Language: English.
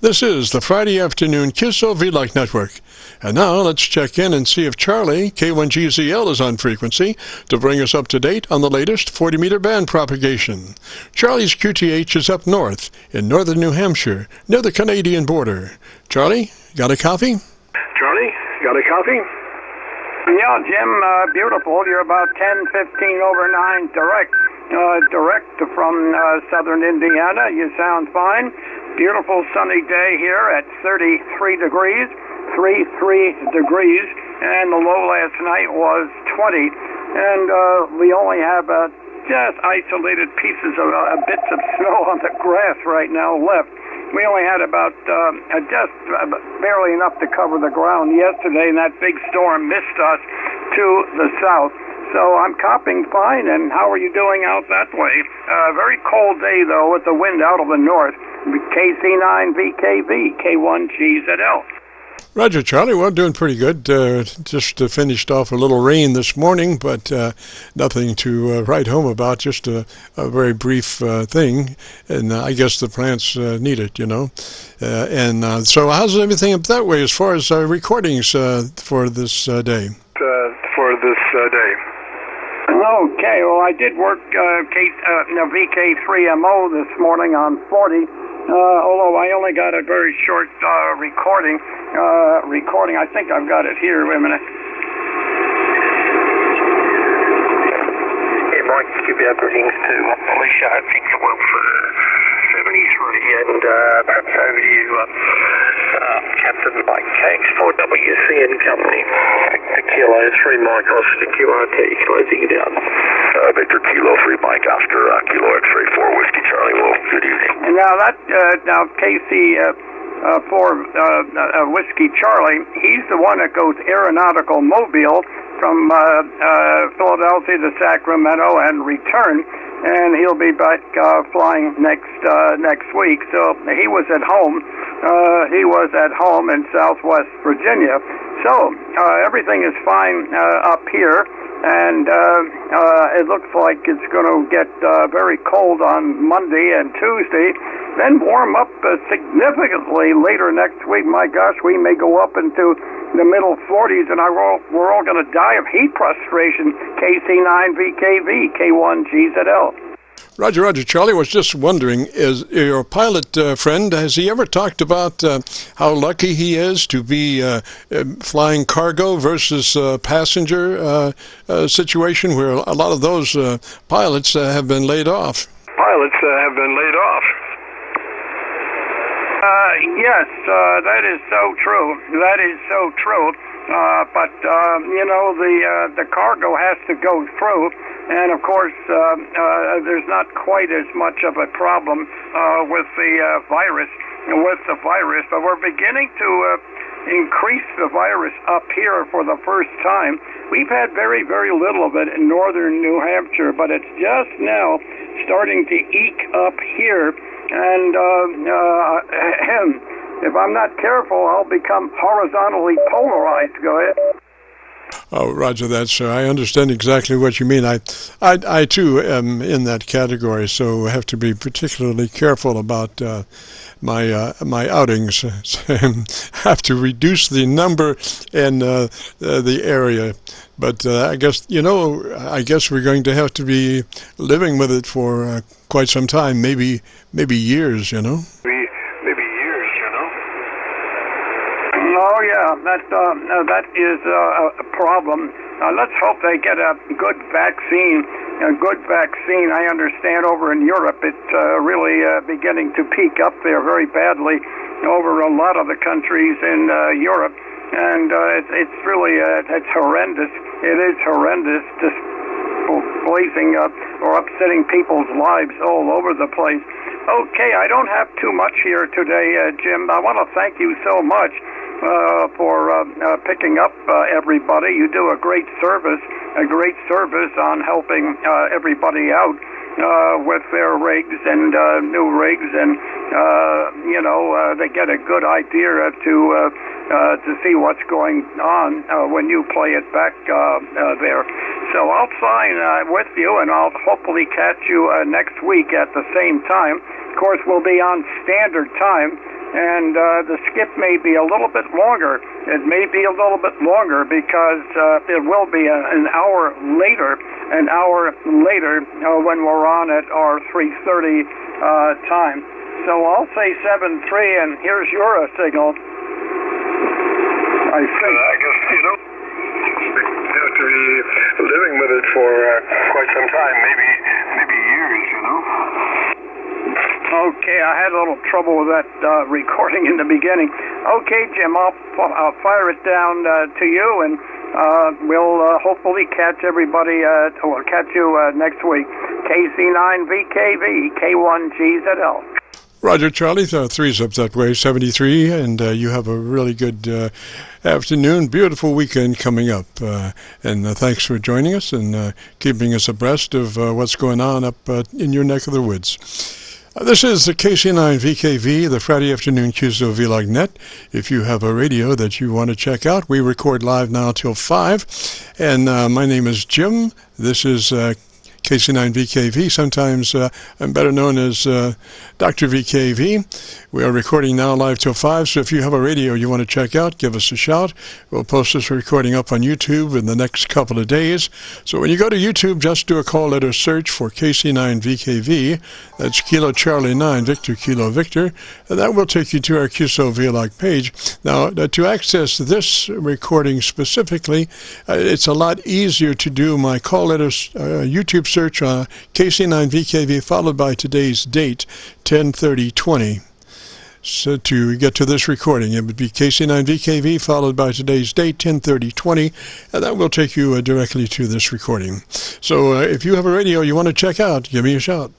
This is the Friday afternoon Qso-Vlog network. And now let's check in and see if CHARLEY-K1GZL is on frequency to bring us up to date on the latest 40-meter band propagation. Charlie's QTH is up north in northern New Hampshire, near the Canadian border. Charlie, got a copy? Charlie, got a copy? Yeah, Jim, beautiful. You're about 10:15 over 9 direct from southern Indiana. You sound fine. Beautiful sunny day here at 33 degrees, and the low last night was 20. And we only have just isolated pieces of bits of snow on the grass right now left. We only had about just barely enough to cover the ground yesterday, and that big storm missed us to the south. So I'm copying fine, and how are you doing out that way? Very cold day, though, with the wind out of the north. KC9VKV, K1GZL. Roger, Charlie. Well, doing pretty good. Just finished off a little rain this morning, but nothing to write home about, just a very brief thing. And I guess the plants need it, you know. So how's everything up that way as far as recordings for this day? Okay, well, I did work VK3MO this morning on 40, although I only got a very short recording. I think I've got it here. Wait a minute. Yeah, Mike, give you greetings to Alicia. I think it went for 73, and perhaps over to you, Captain Mike K4WC and Company. Kilo 3 Mike Oscar QRT, closing it down. Victor Kilo 3 Mike Oscar, Kilo X-ray 4 Whiskey Charlie. Well, good evening. And now KC4 Whiskey Charlie, he's the one that goes aeronautical mobile from Philadelphia to Sacramento and return, and he'll be back flying next week. So he was at home. In Southwest Virginia. So everything is fine up here, and it looks like it's going to get very cold on Monday and Tuesday, then warm up significantly later next week. My gosh, we may go up into the middle 40s, and we're all going to die of heat prostration. KC9VKV, K1GZL. Roger, Charlie. Was just wondering, is your pilot friend, has he ever talked about how lucky he is to be flying cargo versus passenger situation, where a lot of those pilots have been laid off? Yes, that is so true. But you know, the cargo has to go through, and of course there's not quite as much of a problem with the virus. But we're beginning to increase the virus up here for the first time. We've had very, very little of it in northern New Hampshire, but it's just now starting to eke up here. And if I'm not careful, I'll become horizontally polarized. Go ahead. Oh, Roger that, sir. I understand exactly what you mean. I too am in that category, so I have to be particularly careful about my outings. Have to reduce the number and the area. But I guess we're going to have to be living with it for quite some time, maybe years, you know. Oh yeah, that is a problem. Let's hope they get a good vaccine. I understand over in Europe it's really beginning to peak up there very badly over a lot of the countries in Europe, and it's really it's horrendous. It is horrendous, just blazing up or upsetting people's lives all over the place. Okay, I don't have too much here today, Jim. I want to thank you so much for picking up everybody. You do a great service on helping everybody out with their rigs and new rigs, and they get a good idea to see what's going on when you play it back there. So I'll sign with you, and I'll hopefully catch you next week at the same time. Of course, we'll be on standard time and the skip may be a little bit longer. It may be a little bit longer because it will be an hour later when we're on at our 3:30 time. So I'll say 7-3, and here's your signal. I think. I guess, you know, have to be living with it for quite some time, maybe years, you know. Okay, I had a little trouble with that recording in the beginning. Okay, Jim, I'll fire it down to you, and we'll hopefully catch everybody, or catch you next week. KC9VKV, K1GZL. Roger, Charlie, three's up that way, 73, and you have a really good afternoon, beautiful weekend coming up. And thanks for joining us and keeping us abreast of what's going on up in your neck of the woods. This is the KC9VKV, the Friday afternoon Qso-Vlog net. If you have a radio that you want to check out, we record live now till 5. And my name is Jim. This is KC9VKV. Sometimes I'm better known as Dr. VKV. We are recording now live till 5, so if you have a radio you want to check out, give us a shout. We'll post this recording up on YouTube in the next couple of days. So when you go to YouTube, just do a call letter search for KC9VKV. That's Kilo Charlie 9, Victor Kilo Victor, and that will take you to our Qso-Vlog page. Now, to access this recording specifically, it's a lot easier to do my call letter YouTube search on KC9VKV followed by today's date, 10/30/20. So to get to this recording, it would be KC9VKV followed by today's date, 10/30/20, and that will take you directly to this recording. So if you have a radio you want to check out, give me a shout.